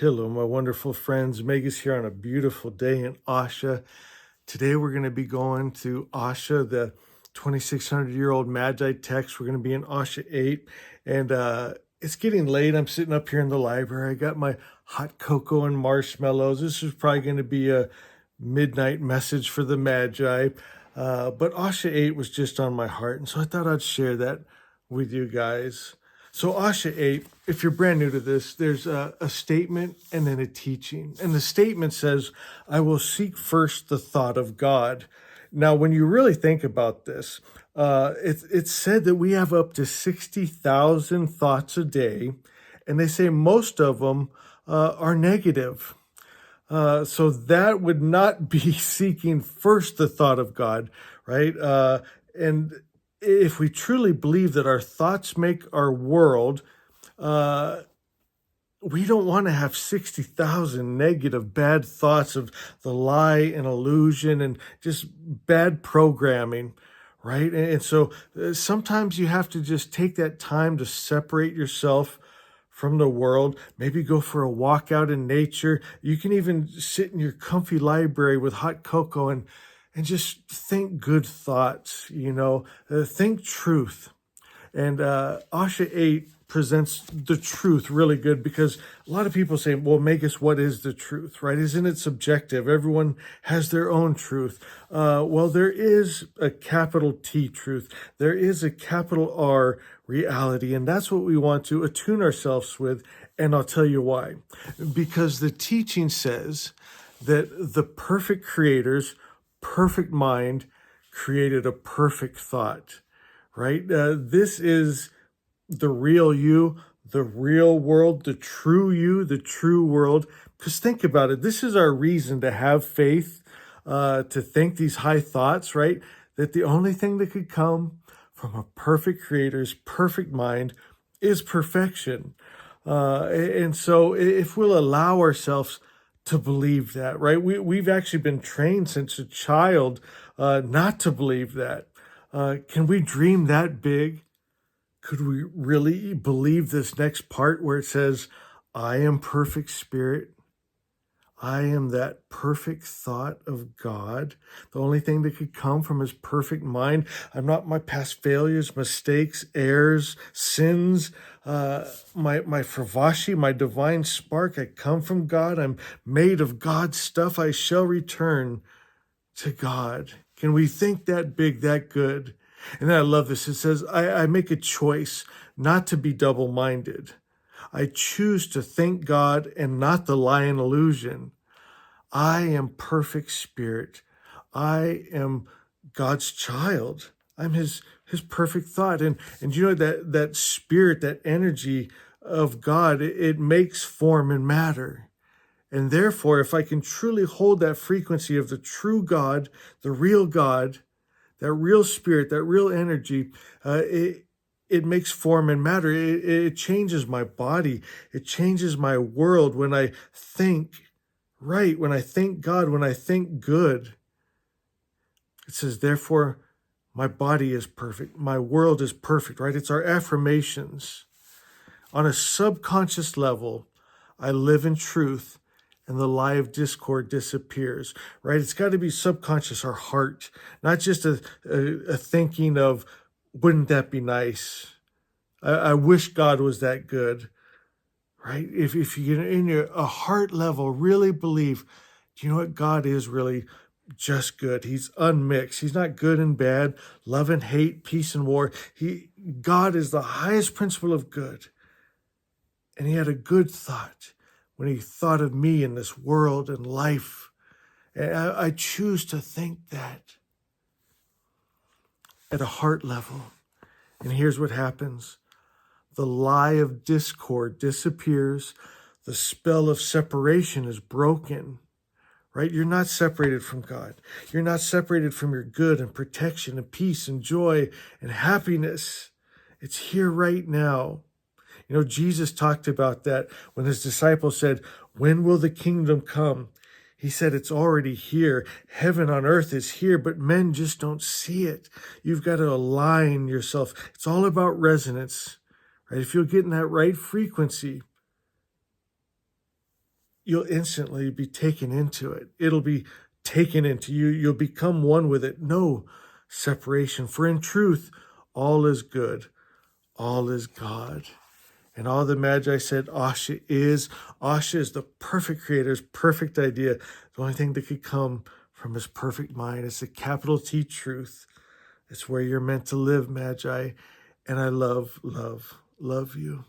Hello, my wonderful friends. Magus here on a beautiful day in Asha. Today we're going to be going to Asha, the 2,600-year-old Magi text. We're going to be in Asha 8, and it's getting late. I'm sitting up here in the library. I got my hot cocoa and marshmallows. This is probably going to be a midnight message for the Magi, but Asha 8 was just on my heart, and so I thought I'd share that with you guys. So Asha 8, if you're brand new to this, there's a statement and then a teaching. And the statement says, I will seek first the thought of God. Now, when you really think about this, it's said that we have up to 60,000 thoughts a day, and they say most of them are negative. So that would not be seeking first the thought of God, right? And if we truly believe that our thoughts make our world, we don't want to have 60,000 negative, bad thoughts of the lie and illusion and just bad programming, right? And so sometimes you have to just take that time to separate yourself from the world, maybe go for a walk out in nature. You can even sit in your comfy library with hot cocoa and just think good thoughts, think truth. And Asha 8 presents the truth really good because a lot of people say, well, Magus, what is the truth, right? Isn't it subjective? Everyone has their own truth. Well, there is a capital T truth. There is a capital R reality, and that's what we want to attune ourselves with, and I'll tell you why. Because the teaching says that the perfect creator's perfect mind created a perfect thought, right? This is the real you, the real world, the true you, the true world. Because think about it. This is our reason to have faith, to think these high thoughts, right? That the only thing that could come from a perfect creator's perfect mind is perfection. And so if we'll allow ourselves to believe that, right? We've actually been trained since a child not to believe that. Can we dream that big? Could we really believe this next part where it says, I am perfect spirit? I am that perfect thought of God. The only thing that could come from his perfect mind. I'm not my past failures, mistakes, errors, sins, my fravashi, my divine spark. I come from God. I'm made of God's stuff. I shall return to God. Can we think that big, that good? And then I love this. It says, I make a choice not to be double-minded. I choose to think God and not the lie and illusion. I am perfect spirit. I am God's child. I'm his perfect thought. And you know that spirit, that energy of God, it makes form and matter. And therefore, if I can truly hold that frequency of the true God, the real God, that real spirit, that real energy, it makes form and matter. It changes my body. It changes my world when I think right, when I think God, when I think good. It says, therefore, my body is perfect. My world is perfect, right? It's our affirmations. On a subconscious level, I live in truth and the lie of discord disappears, right? It's got to be subconscious, our heart, not just a thinking of, wouldn't that be nice? I wish God was that good, right? If you in a heart level really believe, do you know what? God is really just good. He's unmixed. He's not good and bad, love and hate, peace and war. God is the highest principle of good. And he had a good thought when he thought of me in this world and life. And I choose to think that at a heart level. And here's what happens. The lie of discord disappears. The spell of separation is broken, right? You're not separated from God. You're not separated from your good and protection and peace and joy and happiness. It's here right now. You know, Jesus talked about that when his disciples said, when will the kingdom come? He said, it's already here. Heaven on earth is here, but men just don't see it. You've got to align yourself. It's all about resonance, right? If you'll get in that right frequency, you'll instantly be taken into it. It'll be taken into you. You'll become one with it. No separation. For in truth, all is good. All is God. And all the Magi said Asha is. Asha is the perfect creator's perfect idea. The only thing that could come from his perfect mind is the capital T truth. It's where you're meant to live, Magi. And I love, love, love you.